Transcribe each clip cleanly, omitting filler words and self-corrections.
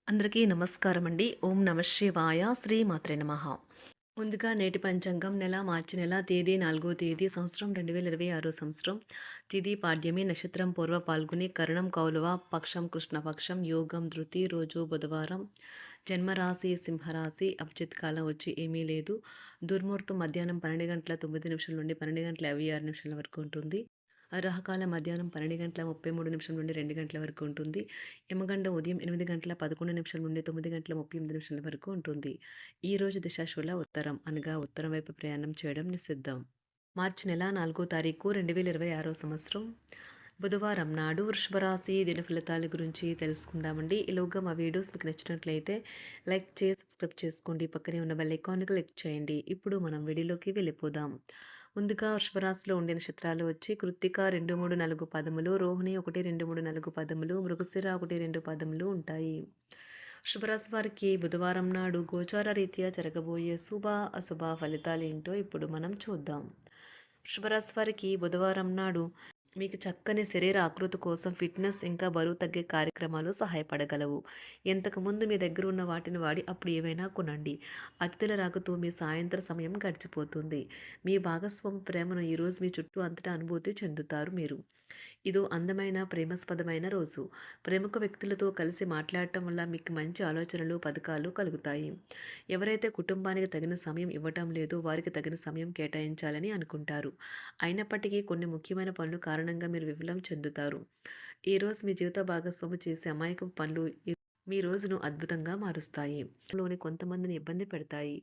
అందరికీ నమస్కారం అండి. ఓం నమ శివాయ. శ్రీమాత్రే నమః. ముందుగా నేటి పంచాంగం మార్చి నెల తేదీ 4వ తేదీ సంవత్సరం 2026 సంవత్సరం. తిథి పాడ్యమి, నక్షత్రం పూర్వ పాల్గొని, కరణం కౌలవ, పక్షం కృష్ణపక్షం, యోగం ధృతి, రోజు బుధవారం. జన్మరాశి సింహరాశి. అభిజిత్ కాలం వచ్చి ఏమీ లేదు. దుర్ముహూర్తం మధ్యాహ్నం 12 గంటల 9 నిమిషాల నుండి 12 గంటల 56 నిమిషాల వరకు ఉంటుంది. రాహుకాలం మధ్యాహ్నం 12 గంటల 33 నిమిషాల నుండి 2 గంటల వరకు ఉంటుంది. యమగండం ఉదయం 8 గంటల 11 నిమిషాల నుండి 9 గంటల 38 నిమిషాల వరకు ఉంటుంది. ఈ రోజు దిశాశూల ఉత్తరం, అనగా ఉత్తరం వైపు ప్రయాణం చేయడం నిషిద్ధం. మార్చి నెల 4వ తారీఖు 2026 సంవత్సరం బుధవారం నాడు వృషభ రాశి దిన ఫలితాల గురించి తెలుసుకుందామండి. ఈలోగా మా వీడియోస్ మీకు నచ్చినట్లయితే లైక్ చేసి సబ్స్క్రైబ్ చేసుకోండి. పక్కనే ఉన్న బెల్ ఐకాన్కి క్లిక్ చేయండి. ఇప్పుడు మనం వీడియోలోకి వెళ్ళిపోదాం. ముందుగా వృషభరాశిలో ఉండే నక్షత్రాలు వచ్చి కృత్తిక 2, 3, 4 పదములు, రోహిణి 1, 2, 3, 4 పదములు, మృగశిర 1, 2 పదములు ఉంటాయి. వృషభరాశి వారికి బుధవారం నాడు గోచార రీత్యా జరగబోయే శుభ అశుభ ఫలితాలు ఏంటో ఇప్పుడు మనం చూద్దాం. వృషభరాశి వారికి బుధవారం నాడు మీకు చక్కని శరీర ఆకృతి కోసం ఫిట్నెస్ ఇంకా బరువు తగ్గే కార్యక్రమాలు సహాయపడగలవు. ఇంతకుముందు మీ దగ్గర ఉన్న వాటిని వాడి అప్పుడు ఏవైనా కొనండి. అతిథుల రాకతో మీ సాయంత్రం సమయం గడిచిపోతుంది. మీ భాగస్వామి ప్రేమను ఈరోజు మీ చుట్టూ అంతటా అనుభూతి చెందుతారు మీరు. ఇదో అందమైన ప్రేమాస్పదమైన రోజు. ప్రముఖ వ్యక్తులతో కలిసి మాట్లాడటం వల్ల మీకు మంచి ఆలోచనలు, పథకాలు కలుగుతాయి. ఎవరైతే కుటుంబానికి తగిన సమయం ఇవ్వటం లేదో వారికి తగిన సమయం కేటాయించాలని అనుకుంటారు. అయినప్పటికీ కొన్ని ముఖ్యమైన పనుల కారణంగా మీరు విఫలం చెందుతారు. ఈరోజు మీ జీవిత భాగస్వామి చేసే అమాయకపు పనులు మీ రోజును అద్భుతంగా మారుస్తాయి. లోని కొంతమందిని ఇబ్బంది పెడతాయి,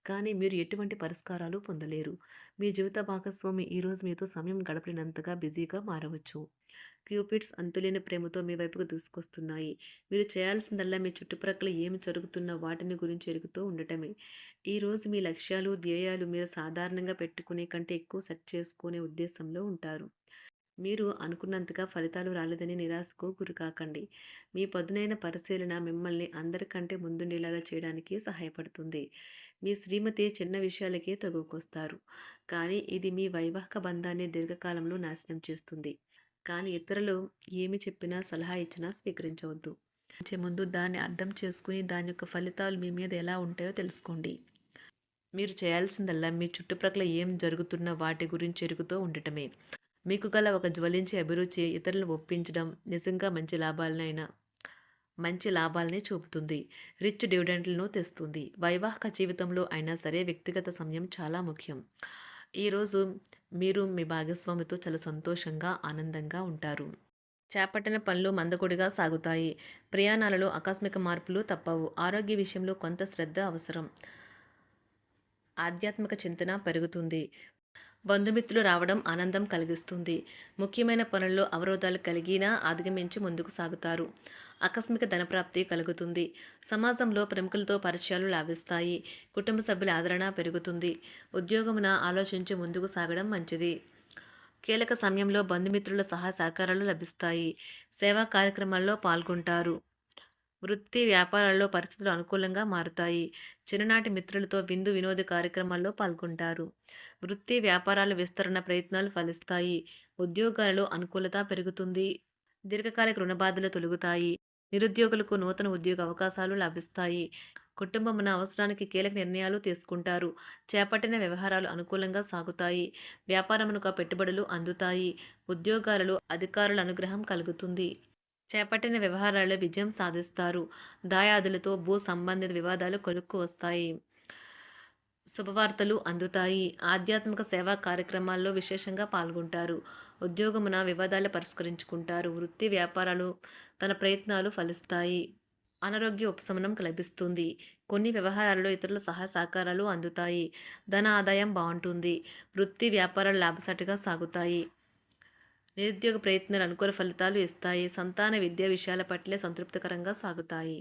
కానీ మీరు ఎటువంటి పరిష్కారాలు పొందలేరు. మీ జీవిత భాగస్వామి ఈరోజు మీతో సమయం గడపలేనంతగా బిజీగా మారవచ్చు. క్యూపిడ్స్ అంతులేని ప్రేమతో మీ వైపుకు దూసుకొస్తున్నాయి. మీరు చేయాల్సిందల్లా మీ చుట్టుప్రక్కల ఏమి జరుగుతున్న వాటిని గురించి ఎరుగుతూ ఉండటమే. ఈరోజు మీ లక్ష్యాలు, ధ్యేయాలు మీరు సాధారణంగా పెట్టుకునే కంటే ఎక్కువ సెట్ చేసుకునే ఉద్దేశంలో ఉంటారు. మీరు అనుకున్నంతగా ఫలితాలు రాలేదని నిరాశకు గురికాకండి. మీ పదునైన పరిశీలన మిమ్మల్ని అందరికంటే ముందుండేలాగా చేయడానికి సహాయపడుతుంది. మీ శ్రీమతి చిన్న విషయాలకే తగువకొస్తారు, కానీ ఇది మీ వైవాహిక బంధాన్ని దీర్ఘకాలంలో నాశనం చేస్తుంది. కానీ ఇతరులు ఏమి చెప్పినా, సలహా ఇచ్చినా స్వీకరించవద్దు. ముందు దాన్ని అర్థం చేసుకుని దాని యొక్క ఫలితాలు మీ మీద ఎలా ఉంటాయో తెలుసుకోండి. మీరు చేయాల్సిందల్లా మీ చుట్టుప్రక్కల ఏం జరుగుతున్న వాటి గురించి ఎరుగుతూ ఉండటమే. మీకు గల ఒక జ్వలించే అభిరుచి ఇతరులను ఒప్పించడం నిజంగా మంచి లాభాలనే చూపుతుంది. రిచ్ డివిడెండ్లను తెస్తుంది. వైవాహిక జీవితంలో అయినా సరే వ్యక్తిగత సమయం చాలా ముఖ్యం. ఈరోజు మీరు మీ భాగస్వామితో చాలా సంతోషంగా, ఆనందంగా ఉంటారు. చేపట్టిన పనులు మందకొడిగా సాగుతాయి. ప్రయాణాలలో ఆకస్మిక మార్పులు తప్పవు. ఆరోగ్య విషయంలో కొంత శ్రద్ధ అవసరం. ఆధ్యాత్మిక చింతన పెరుగుతుంది. బంధుమిత్రులు రావడం ఆనందం కలిగిస్తుంది. ముఖ్యమైన పనుల్లో అవరోధాలు కలిగినా అధిగమించి ముందుకు సాగుతారు. ఆకస్మిక ధనప్రాప్తి కలుగుతుంది. సమాజంలో ప్రముఖులతో పరిచయాలు లాభిస్తాయి. కుటుంబ సభ్యుల ఆదరణ పెరుగుతుంది. ఉద్యోగమున ఆలోచించి ముందుకు సాగడం మంచిది. కీలక సమయంలో బంధుమిత్రుల సహాయ సహకారాలు లభిస్తాయి. సేవా కార్యక్రమాల్లో పాల్గొంటారు. వృత్తి వ్యాపారాల్లో పరిస్థితులు అనుకూలంగా మారుతాయి. చిన్ననాటి మిత్రులతో విందు వినోద కార్యక్రమాల్లో పాల్గొంటారు. వృత్తి వ్యాపారాల విస్తరణ ప్రయత్నాలు ఫలిస్తాయి. ఉద్యోగాలలో అనుకూలత పెరుగుతుంది. దీర్ఘకాలిక రుణ బాధలు తొలగుతాయి. నిరుద్యోగులకు నూతన ఉద్యోగ అవకాశాలు లభిస్తాయి. కుటుంబమున అవసరానికి కీలక నిర్ణయాలు తీసుకుంటారు. చేపట్టిన వ్యవహారాలు అనుకూలంగా సాగుతాయి. వ్యాపారమునకు పెట్టుబడులు అందుతాయి. ఉద్యోగాలలో అధికారుల అనుగ్రహం కలుగుతుంది. చేపట్టిన వ్యవహారాల్లో విజయం సాధిస్తారు. దాయాదులతో భూ సంబంధిత వివాదాలు కొలుక్కు వస్తాయి. శుభవార్తలు అందుతాయి. ఆధ్యాత్మిక సేవా కార్యక్రమాల్లో విశేషంగా పాల్గొంటారు. ఉద్యోగమున వివాదాలు పరిష్కరించుకుంటారు. వృత్తి వ్యాపారాలు తన ప్రయత్నాలు ఫలిస్తాయి. అనారోగ్య ఉపశమనం లభిస్తుంది. కొన్ని వ్యవహారాల్లో ఇతరుల సహాయ సహకారాలు అందుతాయి. ధన ఆదాయం బాగుంటుంది. వృత్తి వ్యాపారాలు లాభసాటిగా సాగుతాయి. నిరుద్యోగ ప్రయత్నాలు అనుకూల ఫలితాలు ఇస్తాయి. సంతాన విద్యా విషయాల పట్లే సంతృప్తికరంగా సాగుతాయి.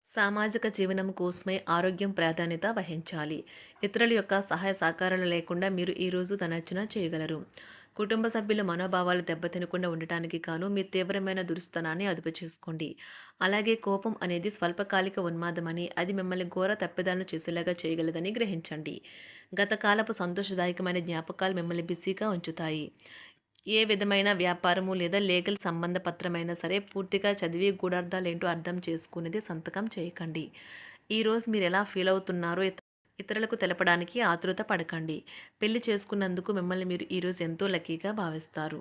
సామాజిక జీవనం కోసమే ఆరోగ్యం ప్రాధాన్యత వహించాలి. ఇతరుల యొక్క సహాయ సహకారాలు లేకుండా మీరు ఈరోజు ధనార్జన చేయగలరు. కుటుంబ సభ్యుల మనోభావాలు దెబ్బతినకుండా ఉండటానికి గాను మీ తీవ్రమైన దురుస్తనాన్ని అదుపు చేసుకోండి. అలాగే కోపం అనేది స్వల్పకాలిక ఉన్మాదమని, అది మిమ్మల్ని ఘోర తప్పిదాలను చేసేలాగా చేయగలదని గ్రహించండి. గత కాలపు సంతోషదాయకమైన జ్ఞాపకాలు మిమ్మల్ని బిజీగా ఉంచుతాయి. ఏ విధమైన వ్యాపారము లేదా లీగల్ సంబంధ పత్రమైనా సరే పూర్తిగా చదివి గూఢార్థాలేంటో అర్థం చేసుకునేది సంతకం చేయకండి. ఈరోజు మీరు ఎలా ఫీల్ అవుతున్నారో ఇతరులకు తెలపడానికి ఆతృత పడకండి. పెళ్లి చేసుకున్నందుకు మిమ్మల్ని మీరు ఈరోజు ఎంతో లక్కీగా భావిస్తారు.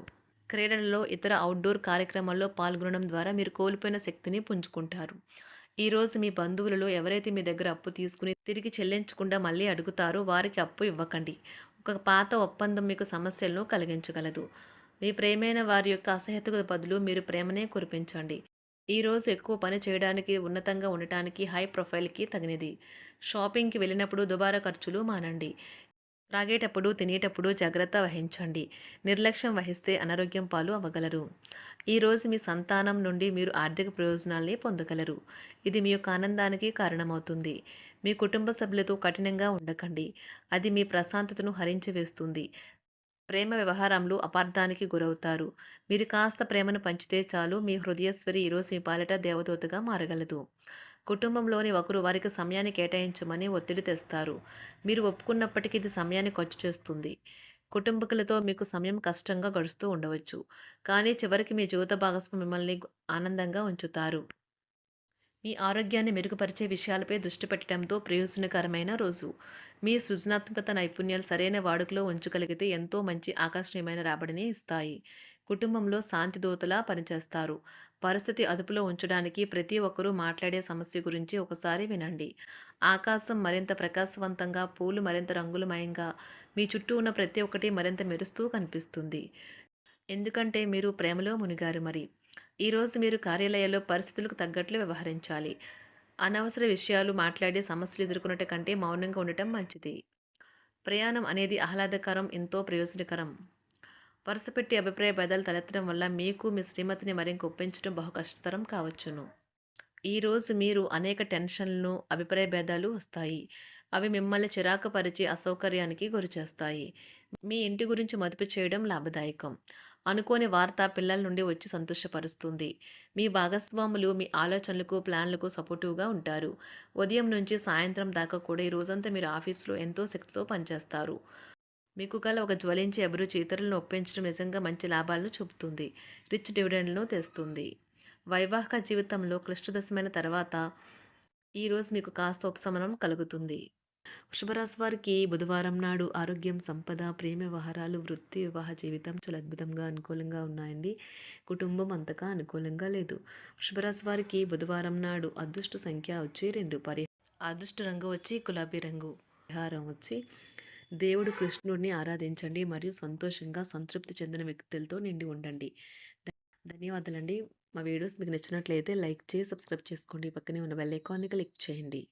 క్రీడలలో ఇతర అవుట్‌డోర్ కార్యక్రమాల్లో పాల్గొనడం ద్వారా మీరు కోల్పోయిన శక్తిని పుంజుకుంటారు. ఈరోజు మీ బంధువులలో ఎవరైతే మీ దగ్గర అప్పు తీసుకుని తిరిగి చెల్లించకుండా మళ్ళీ అడుగుతారో వారికి అప్పు ఇవ్వకండి. ఒక పాత ఒప్పందం మీకు సమస్యలను కలిగించగలదు. మీ ప్రియమైన వారి యొక్క అసహ్యతకు బదులు మీరు ప్రేమనే కురిపించండి. ఈరోజు ఎక్కువ పని చేయడానికి, ఉన్నతంగా ఉండటానికి, హై ప్రొఫైల్‌కి తగినది. షాపింగ్‌కి వెళ్ళినప్పుడు దుబారా ఖర్చులు మానండి. త్రాగేటప్పుడు, తినేటప్పుడు జాగ్రత్త వహించండి. నిర్లక్ష్యం వహిస్తే అనారోగ్యం పాలు అవ్వగలరు. ఈరోజు మీ సంతానం నుండి మీరు ఆర్థిక ప్రయోజనాల్ని పొందగలరు. ఇది మీ యొక్క ఆనందానికి కారణమవుతుంది. మీ కుటుంబ సభ్యులతో కఠినంగా ఉండకండి. అది మీ ప్రశాంతతను హరించి వేస్తుంది. ప్రేమ వ్యవహారంలో అపార్థానికి గురవుతారు. మీరు కాస్త ప్రేమను పంచితే చాలు మీ హృదయేశ్వరి ఈరోజు మీ పాలిట దేవదూతగా మారగలదు. కుటుంబంలోని ఒకరు వారికి సమయాన్ని కేటాయించమని ఒత్తిడి తెస్తారు. మీరు ఒప్పుకున్నప్పటికీ ఇది సమయాన్ని ఖర్చు చేస్తుంది. కుటుంబకులతో మీకు సమయం కష్టంగా గడుస్తూ ఉండవచ్చు. కానీ చివరికి మీ జీవిత భాగస్వామి మిమ్మల్ని ఆనందంగా ఉంచుతారు. మీ ఆరోగ్యాన్ని మెరుగుపరిచే విషయాలపై దృష్టి పెట్టడంతో ప్రయోజనకరమైన రోజు. మీ సృజనాత్మకత నైపుణ్యాలు సరైన వాడుకలో ఉంచగలిగితే ఎంతో మంచి ఆకర్షణీయమైన రాబడిని ఇస్తాయి. కుటుంబంలో శాంతి దూతలా పనిచేస్తారు. పరిస్థితి అదుపులో ఉంచడానికి ప్రతి ఒక్కరూ మాట్లాడే సమస్య గురించి ఒకసారి వినండి. ఆకాశం మరింత ప్రకాశవంతంగా, పూలు మరింత రంగులమయంగా, మీ చుట్టూ ఉన్న ప్రతి ఒక్కటి మరింత మెరుస్తూ కనిపిస్తుంది. ఎందుకంటే మీరు ప్రేమలో మునిగారు మరి. ఈరోజు మీరు కార్యాలయాల్లో పరిస్థితులకు తగ్గట్లు వ్యవహరించాలి. అనవసర విషయాలు మాట్లాడి సమస్యలు ఎదుర్కొనట కంటే మౌనంగా ఉండటం మంచిది. ప్రయాణం అనేది ఆహ్లాదకరం, ఎంతో ప్రయోజనకరం. వరుసపెట్టి అభిప్రాయ భేదాలు తలెత్తడం వల్ల మీకు మీ శ్రీమతిని మరింక ఒప్పించడం బహు కష్టతరం కావచ్చును. ఈరోజు మీరు అనేక టెన్షన్లను, అభిప్రాయ భేదాలు వస్తాయి. అవి మిమ్మల్ని చిరాకు పరిచి అసౌకర్యానికి గురిచేస్తాయి. మీ ఇంటి గురించి మదుపు చేయడం లాభదాయకం. అనుకోని వార్త పిల్లల నుండి వచ్చి సంతోషపరుస్తుంది. మీ భాగస్వాములు మీ ఆలోచనలకు, ప్లాన్లకు సపోర్టివ్‌గా ఉంటారు. ఉదయం నుంచి సాయంత్రం దాకా కూడా ఈ రోజంతా మీరు ఆఫీస్‌లో ఎంతో శక్తితో పనిచేస్తారు. మీకు గల ఒక జ్వలించే అభిరుచి ఇతరులను ఒప్పించడం నిజంగా మంచి లాభాలను చూపుతుంది. రిచ్ డివిడెండ్‌లను తెస్తుంది. వైవాహిక జీవితంలో క్లిష్టదశమైన తర్వాత ఈరోజు మీకు కాస్త ఉపశమనం కలుగుతుంది. వృషభరాశి వారికి బుధవారం నాడు ఆరోగ్యం, సంపద, ప్రేమ వ్యవహారాలు, వృత్తి, వివాహ జీవితం చాలా అద్భుతంగా అనుకూలంగా ఉన్నాయండి. కుటుంబం అంతగా అనుకూలంగా లేదు. వృషభరాశి వారికి బుధవారం నాడు అదృష్ట సంఖ్య వచ్చి 2. అదృష్ట రంగు వచ్చి గులాబీ రంగు. పరిహారం వచ్చి దేవుడు కృష్ణుడిని ఆరాధించండి మరియు సంతోషంగా సంతృప్తి చెందిన వ్యక్తులతో నిండి ఉండండి. ధన్యవాదాలండి. మా వీడియోస్ మీకు నచ్చినట్లయితే లైక్ చేసి సబ్స్క్రైబ్ చేసుకోండి. పక్కనే ఉన్న బెల్ ఐకాన్ని క్లిక్ చేయండి.